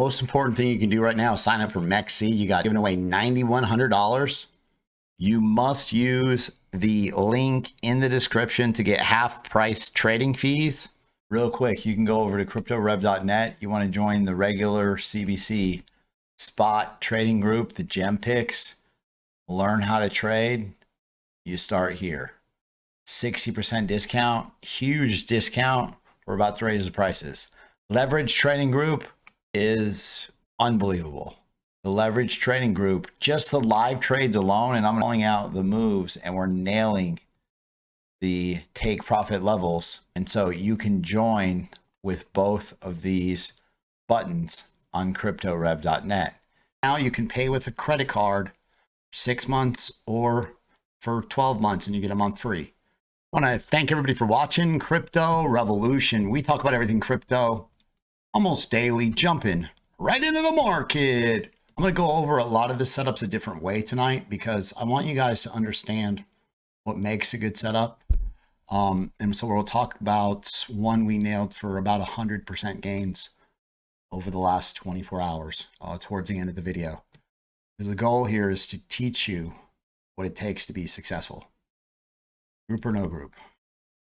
most important thing you can do right now is sign up for MEXC. You got giving away $9,100. You must use the link in the description to get half price trading fees. Real quick, you can go over to cryptorev.net. You want to join the regular CBC spot trading group, the gem picks, learn how to trade. You start here. 60% discount, huge discount. We're about to raise the prices. Leverage trading group is unbelievable. The leverage trading group, just the live trades alone, and I'm calling out the moves and we're nailing the take profit levels. And so you can join with both of these buttons on cryptorev.net. Now you can pay with a credit card 6 months or for 12 months and you get a month free. I want to thank everybody for watching Crypto Revolution. We talk about everything crypto almost daily, jumping right into the market. I'm going to go over a lot of the setups a different way tonight because I want you guys to understand what makes a good setup. And so we'll talk about one we nailed for about 100% gains over the last 24 hours towards the end of the video. Because the goal here is to teach you what it takes to be successful. Group or no group.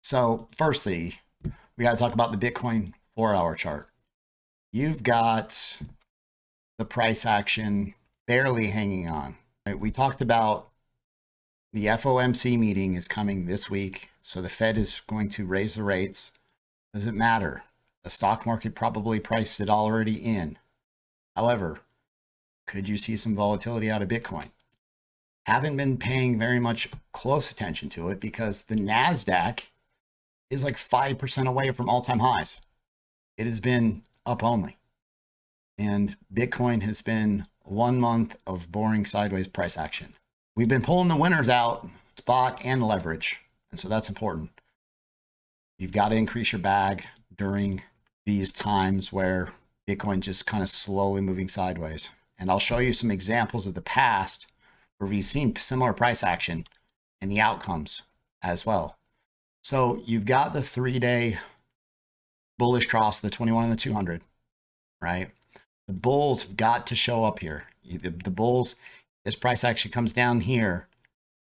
So firstly, we got to talk about the Bitcoin 4-hour chart. You've got the price action barely hanging on. Right? We talked about the FOMC meeting is coming this week. So the Fed is going to raise the rates. Does it matter? The stock market probably priced it already in. However, could you see some volatility out of Bitcoin? Haven't been paying very much close attention to it because the NASDAQ is like 5% away from all-time highs. It has been up only. And Bitcoin has been 1 month of boring sideways price action. We've been pulling the winners out, spot and leverage. And so that's important. You've got to increase your bag during these times where Bitcoin just kind of slowly moving sideways. And I'll show you some examples of the past where we've seen similar price action and the outcomes as well. So you've got the 3-day bullish cross, the 21 and the 200, right? The bulls have got to show up here. The bulls, this price action comes down here.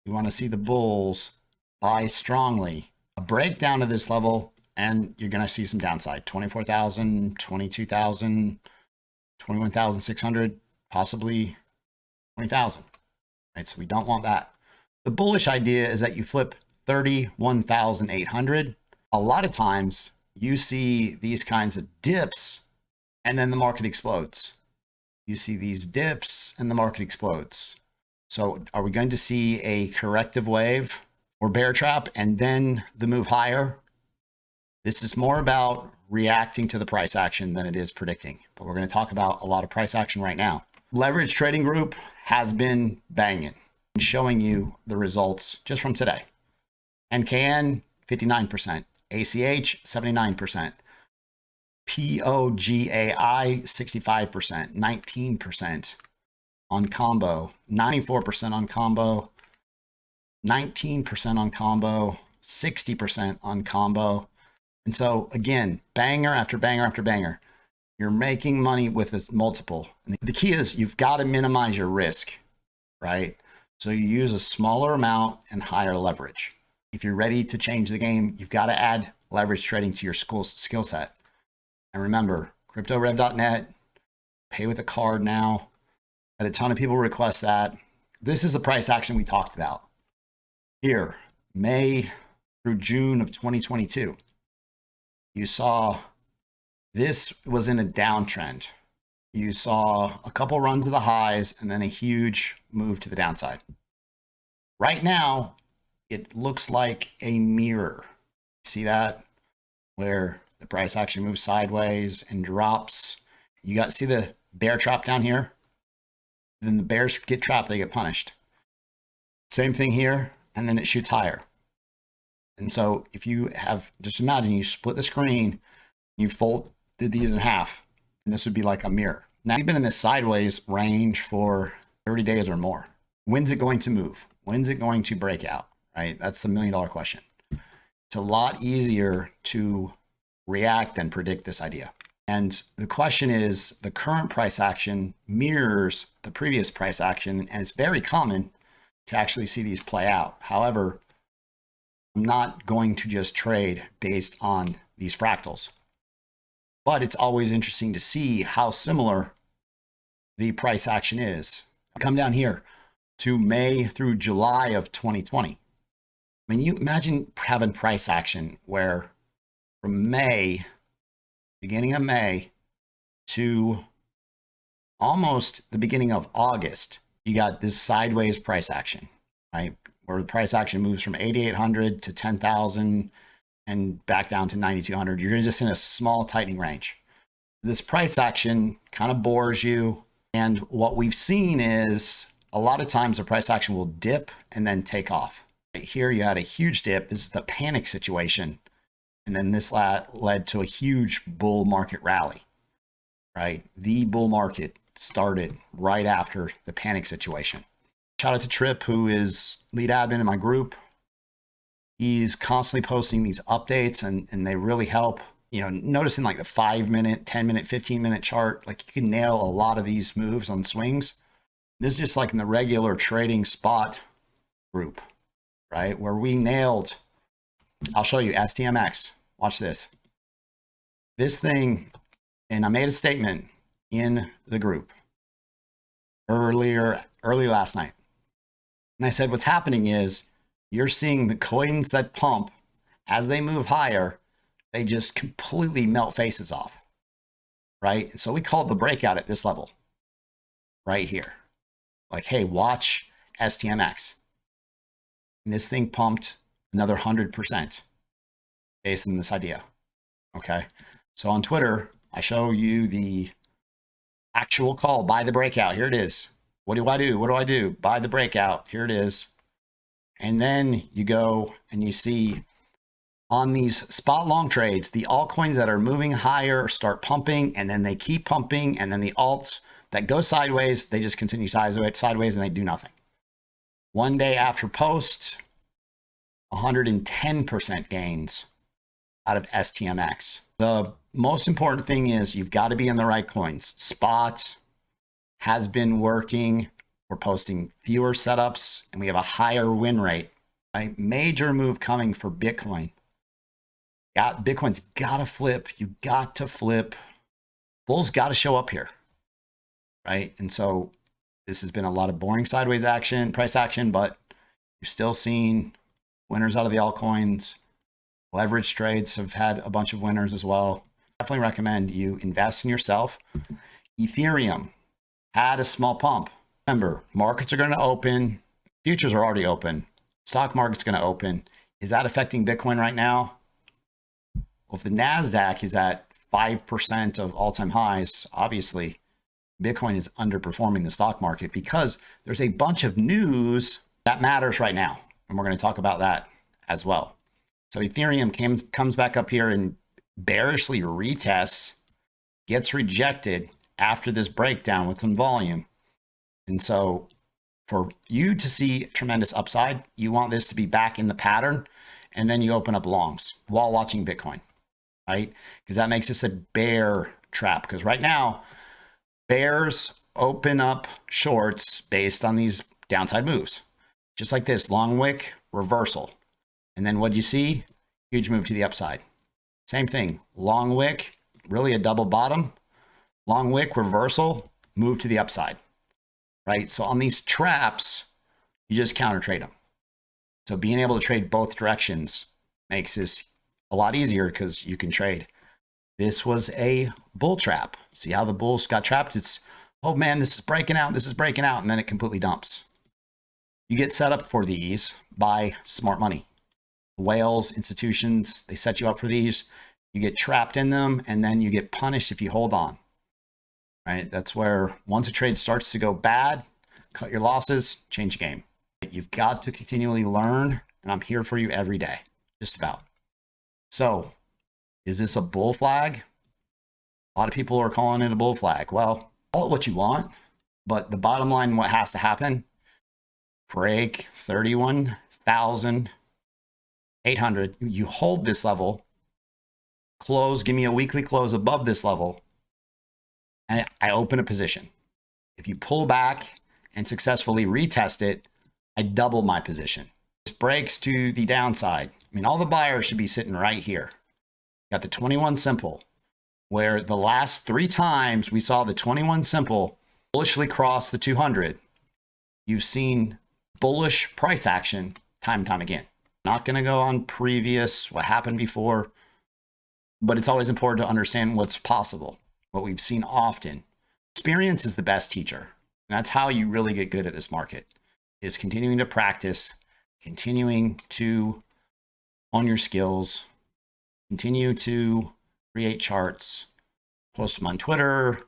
You want to see the bulls buy strongly. A breakdown of this level, and you're going to see some downside. 24,000, 22,000, 21,600, possibly 20,000. Right, so we don't want that. The bullish idea is that you flip 31,800. A lot of times you see these kinds of dips and then the market explodes. You see these dips and the market explodes. So are we going to see a corrective wave or bear trap and then the move higher? This is more about reacting to the price action than it is predicting, but we're going to talk about a lot of price action right now. Leverage trading group has been banging and showing you the results just from today. NKN 59%, ACH 79%, POGAI 65%, 19% on combo, 94% on combo, 19% on combo, 60% on combo. And so again, banger after banger after banger. You're making money with this multiple. And the key is you've got to minimize your risk, right? So you use a smaller amount and higher leverage. If you're ready to change the game, you've got to add leverage trading to your skill set. And remember, cryptorev.net, pay with a card now. Had a ton of people request that. This is the price action we talked about. Here, May through June of 2022. You saw this was in a downtrend. You saw a couple runs of the highs and then a huge move to the downside. Right now, it looks like a mirror. See that? Where the price action moves sideways and drops. See the bear trap down here? Then the bears get trapped, they get punished. Same thing here, and then it shoots higher. And so if you have, just imagine you split the screen, you folded these in half, and this would be like a mirror. Now you've been in this sideways range for 30 days or more. When's it going to move? When's it going to break out, right? That's the $1 million question. It's a lot easier to react than predict this idea. And the question is, the current price action mirrors the previous price action, and it's very common to actually see these play out. However, I'm not going to just trade based on these fractals, but it's always interesting to see how similar the price action is. Come down here to May through July of 2020. I mean, you imagine having price action where from May, beginning of May, to almost the beginning of August, you got this sideways price action, right? Where the price action moves from 8,800 to 10,000 and back down to 9,200. You're just in a small tightening range. This price action kind of bores you. And what we've seen is a lot of times the price action will dip and then take off. Right here, you had a huge dip. This is the panic situation. And then this led to a huge bull market rally, right? The bull market started right after the panic situation. Shout out to Trip, who is lead admin in my group. He's constantly posting these updates and they really help. You know, noticing like the 5-minute, 10-minute, 15-minute chart, like you can nail a lot of these moves on swings. This is just like in the regular trading spot group, right? Where we nailed, I'll show you STMX. Watch this. This thing, and I made a statement in the group early last night. And I said, what's happening is you're seeing the coins that pump as they move higher, they just completely melt faces off, right? And so we called the breakout at this level right here. Like, hey, watch STMX. And this thing pumped another 100% based on this idea, okay? So on Twitter, I show you the actual call, buy the breakout. Here it is. What do I do? What do I do? Buy the breakout. Here it is. And then you go and you see on these spot long trades, the altcoins that are moving higher start pumping, and then they keep pumping, and then the alts that go sideways, they just continue sideways and they do nothing. One day after post, 110% gains out of STMX. The most important thing is you've got to be in the right coins. Spot has been working. We're posting fewer setups and we have a higher win rate. Right? Major move coming for Bitcoin. Bitcoin's got to flip. You got to flip. Bulls got to show up here, right? And so this has been a lot of boring sideways action, price action, but you're still seeing winners out of the altcoins. Leverage trades have had a bunch of winners as well. Definitely recommend you invest in yourself. Ethereum had a small pump. Remember, markets are going to open. Futures are already open. Stock market's going to open. Is that affecting Bitcoin right now? Well, if the NASDAQ is at 5% of all-time highs, obviously Bitcoin is underperforming the stock market because there's a bunch of news that matters right now. And we're going to talk about that as well. So Ethereum comes back up here and bearishly retests, gets rejected after this breakdown with some volume. And so for you to see tremendous upside, you want this to be back in the pattern, and then you open up longs while watching Bitcoin. Right? Because that makes this a bear trap. Because right now, bears open up shorts based on these downside moves. Just like this, long wick, reversal. And then what do you see? Huge move to the upside. Same thing, long wick, really a double bottom. Long wick, reversal, move to the upside. Right? So on these traps, you just counter trade them. So being able to trade both directions makes this a lot easier because you can trade. This was a bull trap. See how the bulls got trapped? It's, oh man, this is breaking out. This is breaking out. And then it completely dumps. You get set up for these by smart money. Whales, institutions, they set you up for these. You get trapped in them and then you get punished if you hold on. Right? That's where once a trade starts to go bad, cut your losses, change the game. You've got to continually learn, and I'm here for you every day, just about. So, is this a bull flag? A lot of people are calling it a bull flag. Well, call it what you want, but the bottom line, what has to happen, break 31,800. You hold this level, close, give me a weekly close above this level, and I open a position. If you pull back and successfully retest it, I double my position. This breaks to the downside. I mean, all the buyers should be sitting right here. Got the 21 simple, where the last 3 times we saw the 21 simple bullishly cross the 200, you've seen bullish price action time and time again. Not going to go on previous, what happened before, but it's always important to understand what's possible, what we've seen often. Experience is the best teacher. And that's how you really get good at this market, is continuing to practice, continuing to hone your skills, continue to create charts, post them on Twitter.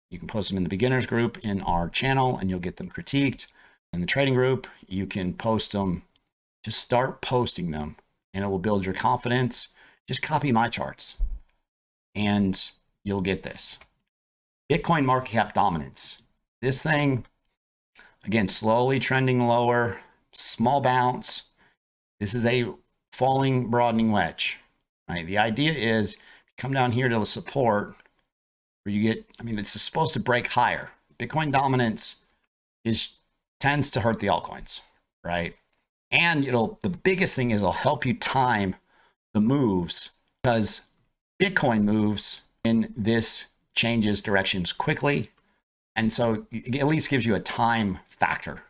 You can post them in the beginners group in our channel and you'll get them critiqued. In the trading group, you can post them. Just start posting them and it will build your confidence. Just copy my charts and you'll get this. Bitcoin market cap dominance. This thing, again, slowly trending lower, small bounce. This is a falling, broadening wedge, right? The idea is come down here to the support where you get, I mean, it's supposed to break higher. Bitcoin dominance tends to hurt the altcoins, right? And the biggest thing is it'll help you time the moves, because Bitcoin moves in this changes directions quickly. And so it at least gives you a time factor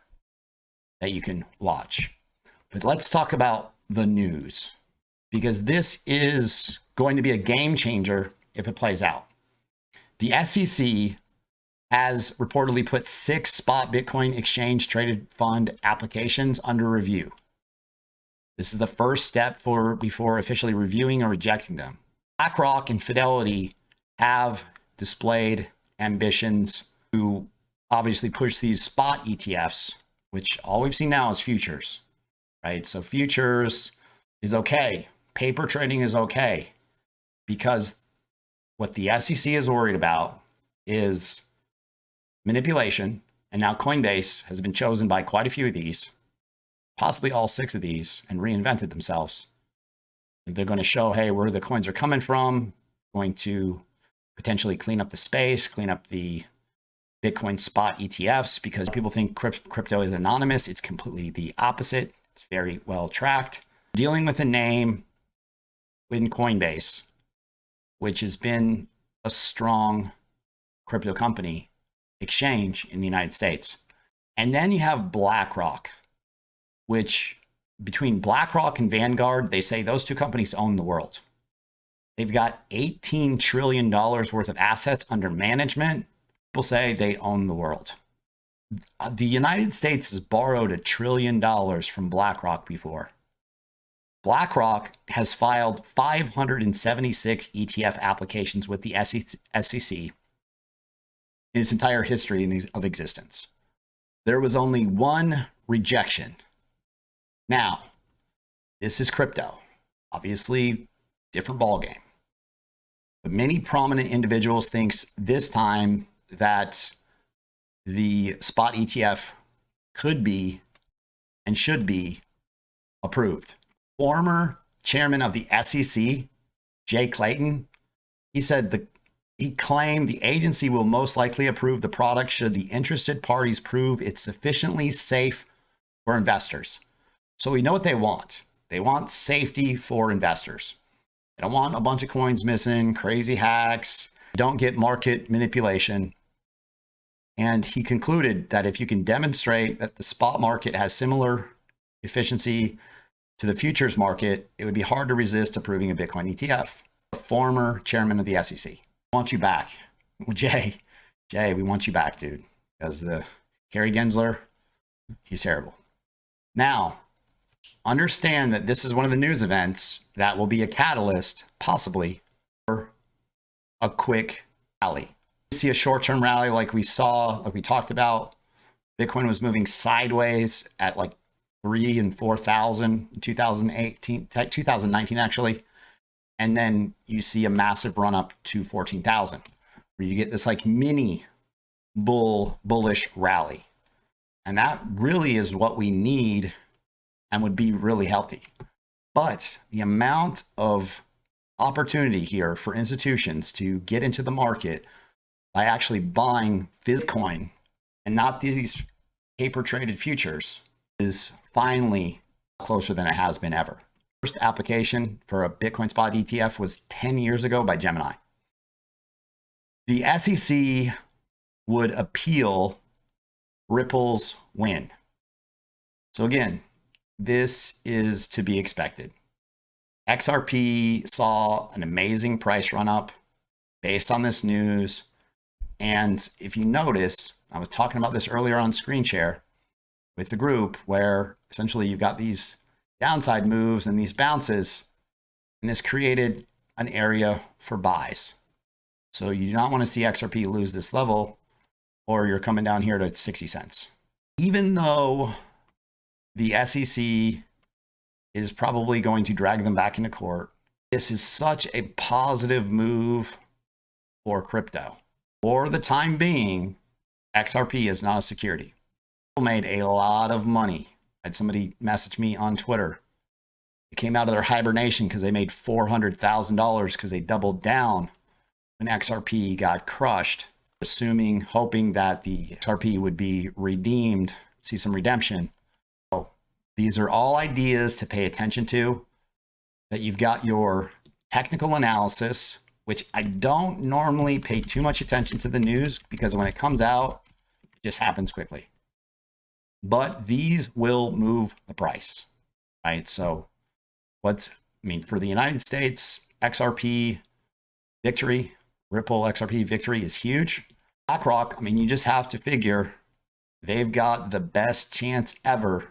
that you can watch. But let's talk about the news, because this is going to be a game changer if it plays out. The SEC has reportedly put 6 spot Bitcoin exchange traded fund applications under review. This is the first step before officially reviewing or rejecting them. BlackRock and Fidelity have displayed ambitions to obviously push these spot ETFs, which all we've seen now is futures, right? So futures is okay. Paper trading is okay, because what the SEC is worried about is manipulation. And now Coinbase has been chosen by quite a few of these, possibly all 6 of these, and reinvented themselves. They're going to show, hey, where the coins are coming from, going to potentially clean up the space, clean up the Bitcoin spot ETFs, because people think crypto is anonymous. It's completely the opposite. It's very well tracked. Dealing with a name in Coinbase, which has been a strong crypto company exchange in the United States. And then you have BlackRock, which between BlackRock and Vanguard, they say those 2 companies own the world. They've got $18 trillion worth of assets under management. People say they own the world. The United States has borrowed $1 trillion from BlackRock before. BlackRock has filed 576 ETF applications with the SEC in its entire history of existence. There was only 1 rejection. Now, this is crypto. Obviously, different ballgame. But many prominent individuals think this time that the spot ETF could be and should be approved. Former chairman of the SEC, Jay Clayton, he claimed the agency will most likely approve the product should the interested parties prove it's sufficiently safe for investors. So we know what they want. They want safety for investors. They don't want a bunch of coins missing, crazy hacks, don't get market manipulation. And he concluded that if you can demonstrate that the spot market has similar efficiency to the futures market, it would be hard to resist approving a Bitcoin ETF. The former chairman of the SEC. We want you back. Well, Jay, we want you back, dude. Because the Gary Gensler, he's terrible. Now, understand that this is one of the news events that will be a catalyst, possibly, for a quick rally. You see a short-term rally like we talked about. Bitcoin was moving sideways at like 3,000 and 4,000 in 2019 actually. And then you see a massive run up to 14,000, where you get this like mini bullish rally. And that really is what we need and would be really healthy. But the amount of opportunity here for institutions to get into the market by actually buying Bitcoin and not these paper traded futures is finally closer than it has been ever. First application for a Bitcoin spot ETF was 10 years ago by Gemini. The SEC would appeal Ripple's win. So again, this is to be expected. XRP saw an amazing price run up based on this news. And if you notice, I was talking about this earlier on screen share with the group, where essentially you've got these downside moves and these bounces, and this created an area for buys. So you do not want to see XRP lose this level, or you're coming down here to 60 cents. Even though the SEC is probably going to drag them back into court, this is such a positive move for crypto. For the time being, XRP is not a security. People made a lot of money. I had somebody message me on Twitter. It came out of their hibernation because they made $400,000 because they doubled down when XRP got crushed, hoping that the XRP would be redeemed, see some redemption. So these are all ideas to pay attention to, that you've got your technical analysis, which I don't normally pay too much attention to the news because when it comes out, it just happens quickly. But these will move the price, right? So for the United States, XRP victory, Ripple XRP victory is huge. BlackRock, you just have to figure they've got the best chance ever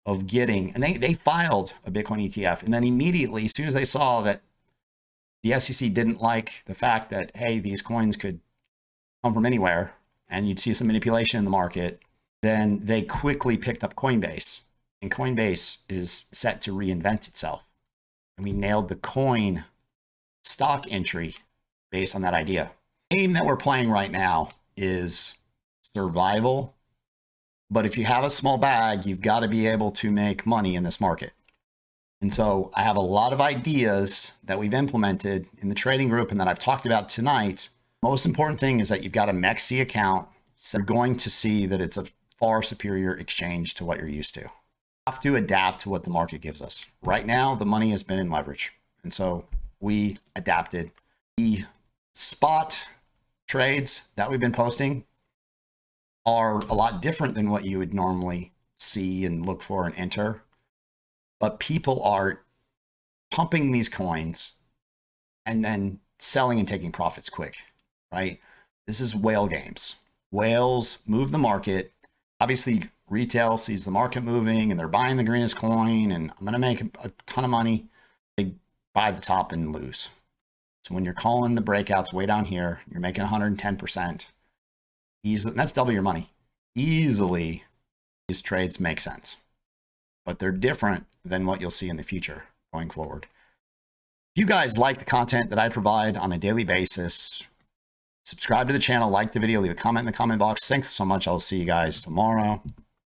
of getting, and they filed a Bitcoin ETF. And then immediately, as soon as they saw that the SEC didn't like the fact that, hey, these coins could come from anywhere and you'd see some manipulation in the market, then they quickly picked up Coinbase. And Coinbase is set to reinvent itself. And we nailed the coin stock entry based on that idea. The game that we're playing right now is survival. But if you have a small bag, you've got to be able to make money in this market. And so I have a lot of ideas that we've implemented in the trading group and that I've talked about tonight. Most important thing is that you've got a MEXC account. So you're going to see that it's a far superior exchange to what you're used to. You have to adapt to what the market gives us. Right now, the money has been in leverage. And so we adapted. The spot trades that we've been posting are a lot different than what you would normally see and look for and enter. But people are pumping these coins and then selling and taking profits quick, right? This is whale games. Whales move the market. Obviously, retail sees the market moving and they're buying the greenest coin and I'm going to make a ton of money. They buy the top and lose. So when you're calling the breakouts way down here, you're making 110%. Easily, that's double your money. Easily, these trades make sense. But they're different than what you'll see in the future going forward. If you guys like the content that I provide on a daily basis, subscribe to the channel, like the video, leave a comment in the comment box. Thanks so much. I'll see you guys tomorrow.